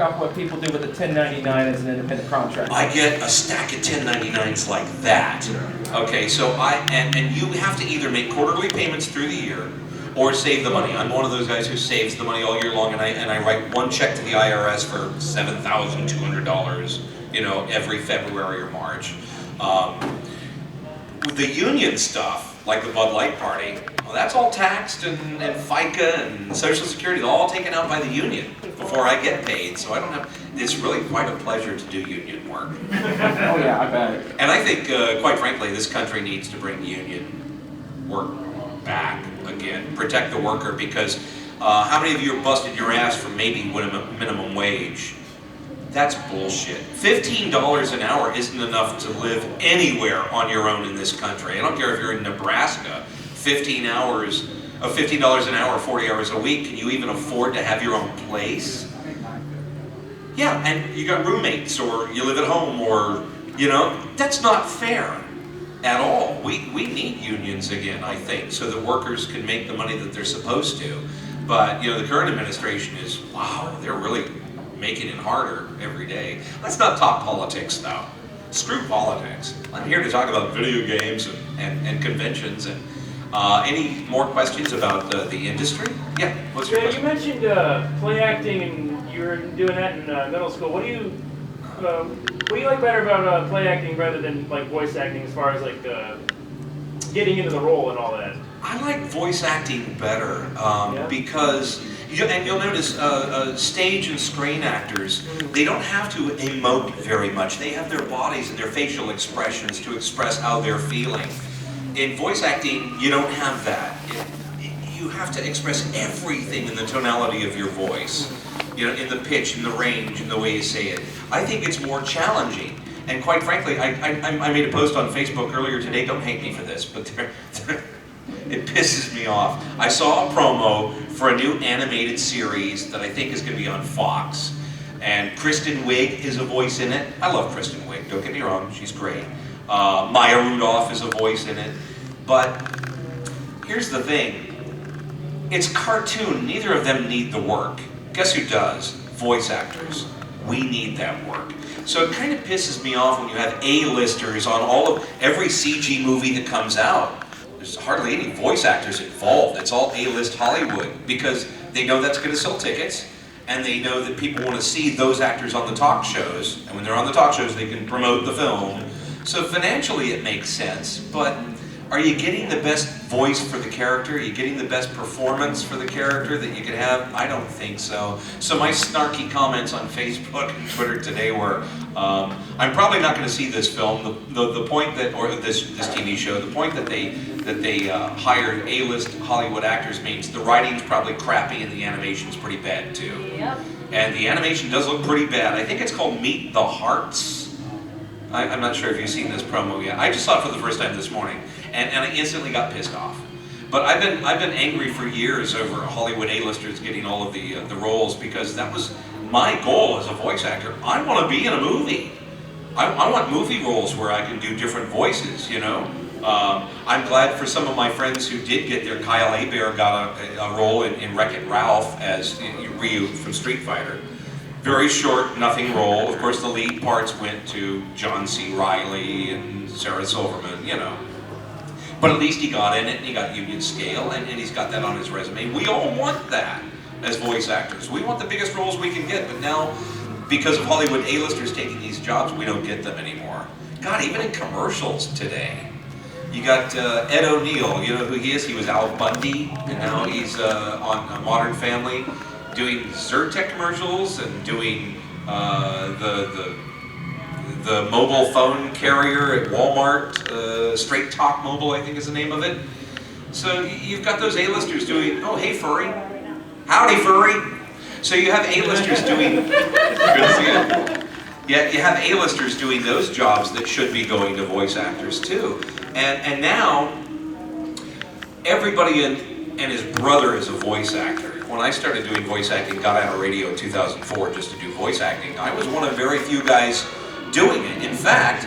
off what people do with a 1099 as an independent contractor. I get a stack of 1099s like that. Okay, so and you have to either make quarterly payments through the year or save the money. I'm one of those guys who saves the money all year long, and I write one check to the IRS for $7,200, every February or March. With the union stuff, like the Bud Light party, well, that's all taxed and FICA and Social Security, all taken out by the union before I get paid. So I don't have. It's really quite a pleasure to do union work. Oh yeah, I bet. And I think, quite frankly, this country needs to bring union work back again. Protect the worker, because how many of you are busted your ass for maybe minimum wage? That's bullshit. $15 an hour isn't enough to live anywhere on your own in this country. I don't care if you're in Nebraska. $15 an hour, 40 hours a week. Can you even afford to have your own place? Yeah, and you got roommates, or you live at home, or, that's not fair at all. We need unions again, I think, so that workers can make the money that they're supposed to. But, the current administration is, wow, they're really making it harder every day. Let's not talk politics, though. Screw politics. I'm here to talk about video games and conventions. And any more questions about the industry? Yeah, what's your question? You mentioned play acting, and you were doing that in middle school. What do you like better about play acting rather than like voice acting, as far as like getting into the role and all that? I like voice acting better because, and you'll notice stage and screen actors, they don't have to emote very much. They have their bodies and their facial expressions to express how they're feeling. In voice acting, you don't have that. You have to express everything in the tonality of your voice, in the pitch, in the range, in the way you say it. I think it's more challenging. And quite frankly, I made a post on Facebook earlier today. Don't hate me for this, but it pisses me off. I saw a promo for a new animated series that I think is going to be on Fox. And Kristen Wiig is a voice in it. I love Kristen Wiig, don't get me wrong, she's great. Maya Rudolph is a voice in it. But here's the thing. It's cartoon. Neither of them need the work. Guess who does? Voice actors. We need that work. So it kind of pisses me off when you have A-listers on every CG movie that comes out. There's hardly any voice actors involved. It's all A-list Hollywood, because they know that's going to sell tickets, and they know that people want to see those actors on the talk shows, and when they're on the talk shows, they can promote the film. So financially it makes sense, but are you getting the best voice for the character? Are you getting the best performance for the character that you could have? I don't think so. So my snarky comments on Facebook and Twitter today were, I'm probably not going to see this film. The point that, or this TV show, the point that they hired A-list Hollywood actors means the writing's probably crappy and the animation's pretty bad too. Yep. And the animation does look pretty bad. I think it's called Meet the Hearts. I'm not sure if you've seen this promo yet. I just saw it for the first time this morning, and I instantly got pissed off. But I've been angry for years over Hollywood A-listers getting all of the roles, because that was my goal as a voice actor. I want to be in a movie. I want movie roles where I can do different voices, I'm glad for some of my friends who did get there. Kyle Hebert got a role in Wreck-It Ralph as Ryu from Street Fighter. Very short, nothing role. Of course, the lead parts went to John C. Reilly and Sarah Silverman, But at least he got in it, and he got union scale, and he's got that on his resume. We all want that as voice actors. We want the biggest roles we can get, but now, because of Hollywood A-listers taking these jobs, we don't get them anymore. God, even in commercials today. You got Ed O'Neill, you know who he is? He was Al Bundy, and now he's on Modern Family, doing Zyrtec commercials and doing the mobile phone carrier at Walmart, Straight Talk Mobile, I think is the name of it. So you've got those A-listers doing, oh, hey, furry. Howdy, furry. So you have A-listers doing, good to see you. Yeah, you have A-listers doing those jobs that should be going to voice actors too. And now, everybody and his brother is a voice actor. When I started doing voice acting, got out of radio in 2004 just to do voice acting, I was one of very few guys doing it. In fact,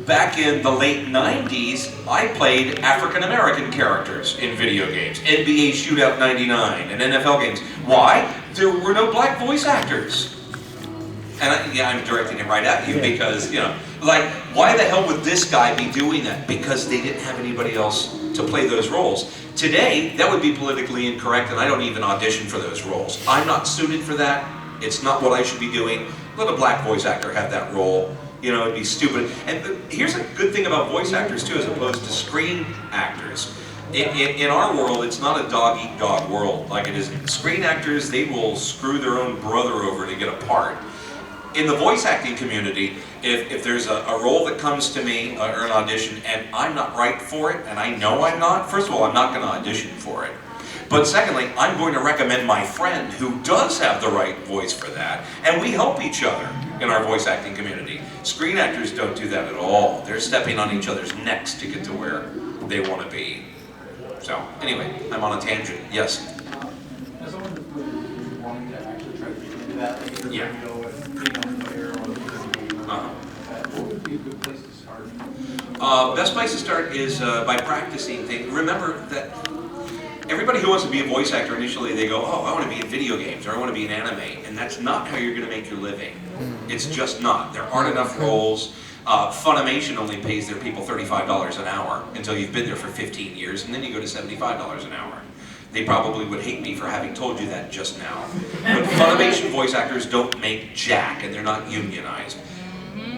back in the late 90s, I played African-American characters in video games. NBA Shootout 99 and NFL games. Why? there were no black voice actors. And I'm directing it right at you because, you know, like, why the hell would this guy be doing that? Because they didn't have anybody else to play those roles. Today, that would be politically incorrect, and I don't even audition for those roles. I'm not suited for that. It's not what I should be doing. Let a black voice actor have that role. You know, it'd be stupid. And here's a good thing about voice actors, too, as opposed to screen actors. In our world, it's not a dog-eat-dog world like it is. Screen actors, they will screw their own brother over to get a part. In the voice acting community, if there's a role that comes to me or an audition and I'm not right for it, and I know I'm not, first of all, I'm not going to audition for it. But secondly, I'm going to recommend my friend who does have the right voice for that, and we help each other in our voice acting community. Screen actors don't do that at all. They're stepping on each other's necks to get to where they want to be. So, anyway, I'm on a tangent. Yes? As someone who's wanting to actually try to get into that, like either radio and being on the air or what would be a good place to start? Best place to start is by practicing things. Remember that everybody who wants to be a voice actor initially, they go, oh, I want to be in video games or I want to be in anime. And that's not how you're going to make your living. It's just not. There aren't enough roles. Funimation only pays their people $35 an hour until you've been there for 15 years, and then you go to $75 an hour. They probably would hate me for having told you that just now. But Funimation voice actors don't make jack, and they're not unionized.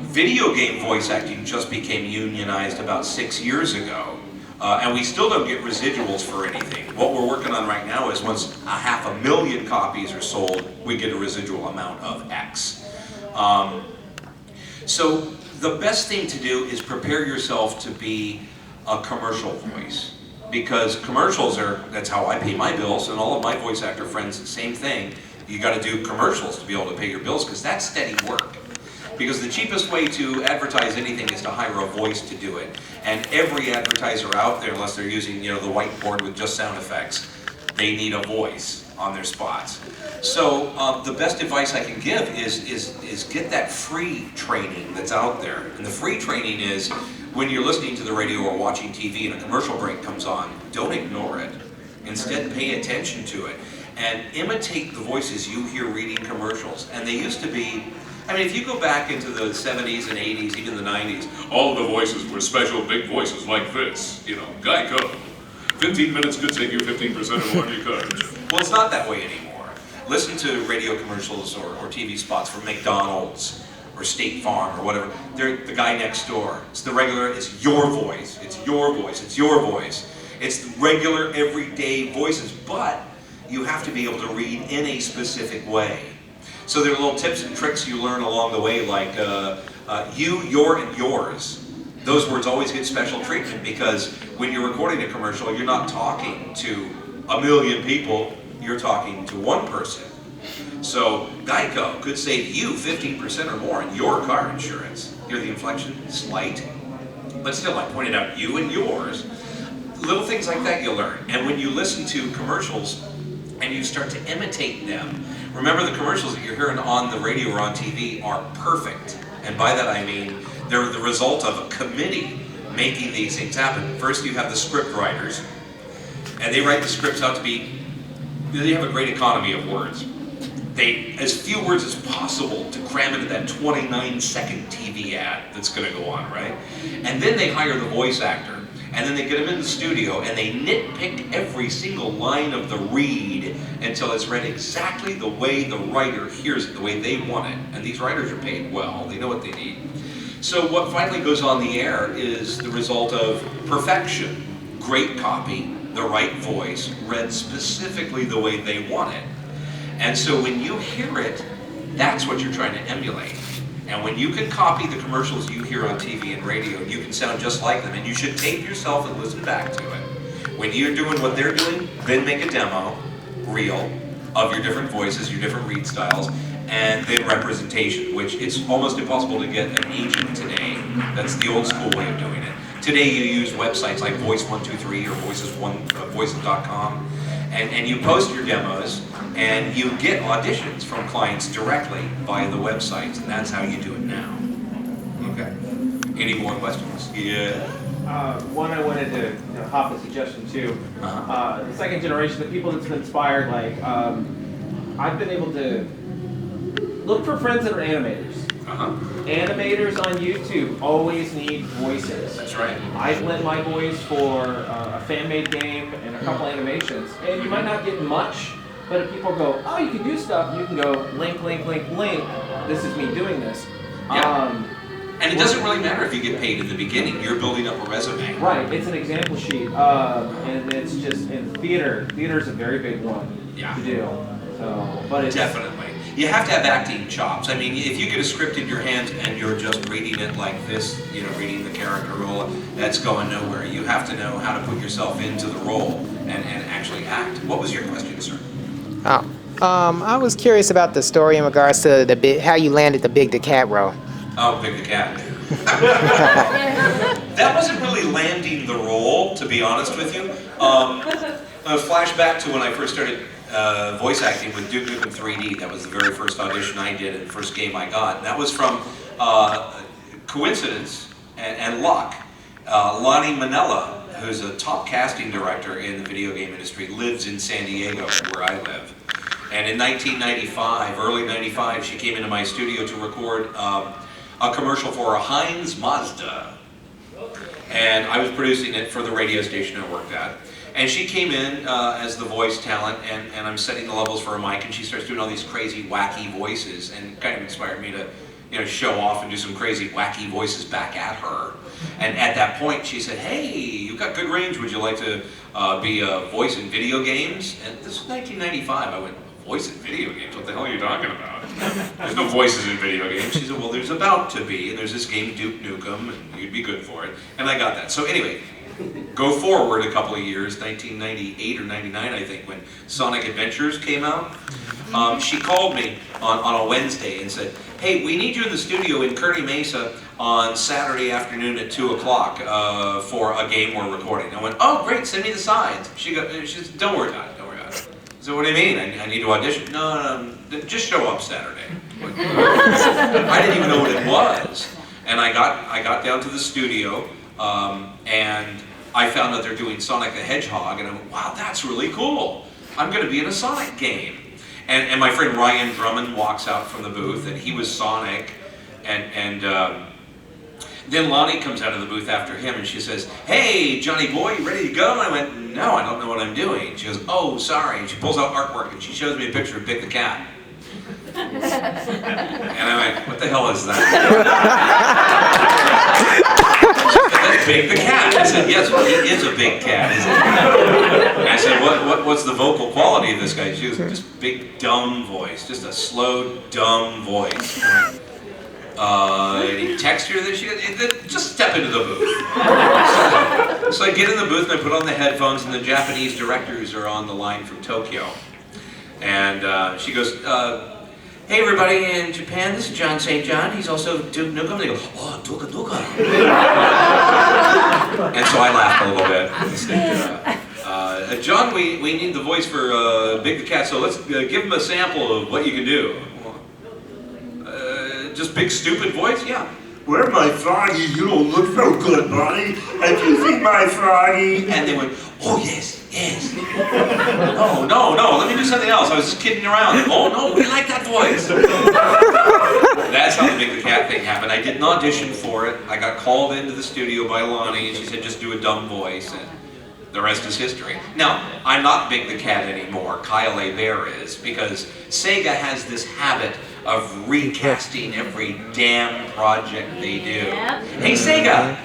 Video game voice acting just became unionized about 6 years ago, and we still don't get residuals for anything. What we're working on right now is once 500,000 copies are sold, we get a residual amount of X. So the best thing to do is prepare yourself to be a commercial voice. Because commercials that's how I pay my bills, and all of my voice actor friends, the same thing. You got to do commercials to be able to pay your bills, because that's steady work. Because the cheapest way to advertise anything is to hire a voice to do it. And every advertiser out there, unless they're using, you know, the whiteboard with just sound effects, they need a voice on their spots. So the best advice I can give is get that free training that's out there. And the free training is when you're listening to the radio or watching TV and a commercial break comes on, don't ignore it. Instead, pay attention to it. And imitate the voices you hear reading commercials. And they used to be, I mean, if you go back into the 70s and 80s, even the 90s, all of the voices were special big voices like this. You know, Geico. 15 minutes could save you 15% of what you could. Well, it's not that way anymore. Listen to radio commercials or TV spots for McDonald's or State Farm or whatever. They're the guy next door. It's the regular, it's your voice. It's your voice. It's your voice. It's the regular, everyday voices, but you have to be able to read in a specific way. So there are little tips and tricks you learn along the way, like you, your, and yours. Those words always get special treatment because when you're recording a commercial, you're not talking to 1 million people, you're talking to one person. So Geico could save you 15% or more in your car insurance. Hear the inflection? Slight. But still, I pointed out you and yours. Little things like that you'll learn. And when you listen to commercials and you start to imitate them, remember the commercials that you're hearing on the radio or on TV are perfect. And by that I mean they're the result of a committee making these things happen. First you have the script writers, and they write the scripts out to be, they have a great economy of words. They, as few words as possible to cram into that 29-second TV ad that's going to go on, right? And then they hire the voice actor, and then they get him in the studio, and they nitpick every single line of the read until it's read exactly the way the writer hears it, the way they want it. And these writers are paid well, they know what they need. So what finally goes on the air is the result of perfection. Great copy, the right voice, read specifically the way they want it. And so when you hear it, that's what you're trying to emulate. And when you can copy the commercials you hear on TV and radio, you can sound just like them, and you should tape yourself and listen back to it. When you're doing what they're doing, then make a demo, reel, of your different voices, your different read styles, and then representation, which it's almost impossible to get an agent today. That's the old school way of doing it. Today you use websites like Voice123 or Voices.com, and you post your demos, and you get auditions from clients directly via the websites, and that's how you do it now. Okay. Any more questions? Yeah. One I wanted to hop a suggestion too. The second generation, the people that's been inspired, like I've been able to look for friends that are animators. Animators on YouTube always need voices. That's right. I've lent my voice for a fan-made game and a couple animations, and you might not get much, but if people go, oh, you can do stuff, you can go, link, link, link, link, this is me doing this. Yeah. And it doesn't really matter if you get paid in the beginning. You're building up a resume. Right. It's an example sheet, and it's just in theater. Theater's a very big one to do. So, but it's definitely. You have to have acting chops. I mean, if you get a script in your hands and you're just reading it like this, you know, reading the character role, that's going nowhere. You have to know how to put yourself into the role and actually act. What was your question, sir? Oh, I was curious about the story in regards to how you landed the Big the Cat role. Oh, Big the Cat. That wasn't really landing the role, to be honest with you. A flashback to when I first started voice acting with Duke Nukem 3D. That was the very first audition I did and the first game I got. And that was from coincidence and luck. Lonnie Manella, who's a top casting director in the video game industry, lives in San Diego, where I live. And in 1995, early 95, she came into my studio to record a commercial for a Heinz Mazda. And I was producing it for the radio station I worked at. And she came in as the voice talent, and I'm setting the levels for a mic, and she starts doing all these crazy, wacky voices, and kind of inspired me to, you know, show off and do some crazy, wacky voices back at her. And at that point, she said, "Hey, you've got good range. Would you like to be a voice in video games?" And this was 1995. I went, "Voice in video games? What the hell are you talking about? There's no voices in video games." She said, "Well, there's about to be, and there's this game, Duke Nukem, and you'd be good for it." And I got that. So anyway, go forward a couple of years, 1998 or 99, I think, when Sonic Adventures came out. She called me on a Wednesday and said, "Hey, we need you in the studio in Kearny Mesa on Saturday afternoon at 2 o'clock for a game we're recording." I went, "Oh, great, send me the sides." She said, "Don't worry about it, don't worry about it." So what do you mean? I need to audition? No, just show up Saturday. I didn't even know what it was. And I got down to the studio, and I found out they're doing Sonic the Hedgehog, and I went, "Wow, that's really cool. I'm going to be in a Sonic game." And my friend Ryan Drummond walks out from the booth, and he was Sonic, and then Lonnie comes out of the booth after him, and she says, "Hey, Johnny boy, you ready to go?" And I went, "No, I don't know what I'm doing." She goes, "Oh, sorry." And she pulls out artwork, and she shows me a picture of Big the Cat. And I went, "What the hell is that?" "That's Big the Cat." I said, "Yes, well, he is a big cat, isn't he?" And I said, what's the vocal quality of this guy?" She goes, "Just big, dumb voice. Just a slow, dumb voice." Any texture that she just step into the booth. So I get in the booth and I put on the headphones, and the Japanese directors are on the line from Tokyo. And she goes, "Hey everybody in Japan, this is John St. John. He's also Duke Nukem." They go, "Oh, Duke Nukem." And so I laughed a little bit. And said, "John, we need the voice for Big the Cat, so let's give him a sample of what you can do." "Just big stupid voice?" "Yeah." "Where's my froggy? You don't look so good, buddy. Have you seen my froggy?" And they went, "Oh, yes, yes." No, let me do something else. I was just kidding around. "Oh, no, we like that voice." That's how the Big the Cat thing happened. I didn't audition for it. I got called into the studio by Lonnie, and she said, "Just do a dumb voice." And the rest is history. Now, I'm not Big the Cat anymore. Kyle Bear is, because Sega has this habit of recasting every damn project they do. Yep. "Hey, Sega!"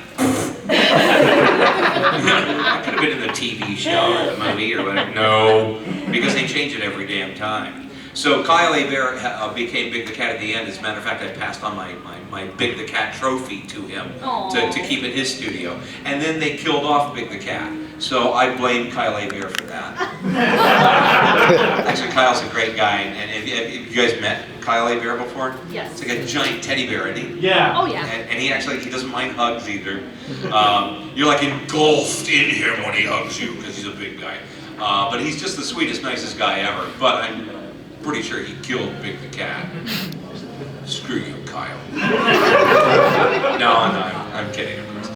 I could have been in the TV show or the movie or whatever. No, because they change it every damn time. So Kyle Bear became Big the Cat at the end. As a matter of fact, I passed on my Big the Cat trophy to him to keep in his studio. And then they killed off Big the Cat. So I blame Kyle Bear for that. Actually, Kyle's a great guy. And have you guys met Kyle Bear before? Yes. It's like a giant teddy bear, isn't he? Yeah. Oh yeah. And he doesn't mind hugs either. You're like engulfed in him when he hugs you, because he's a big guy. But he's just the sweetest, nicest guy ever. But I'm pretty sure he killed Big the Cat. Screw you, Kyle. No, I'm kidding, of course.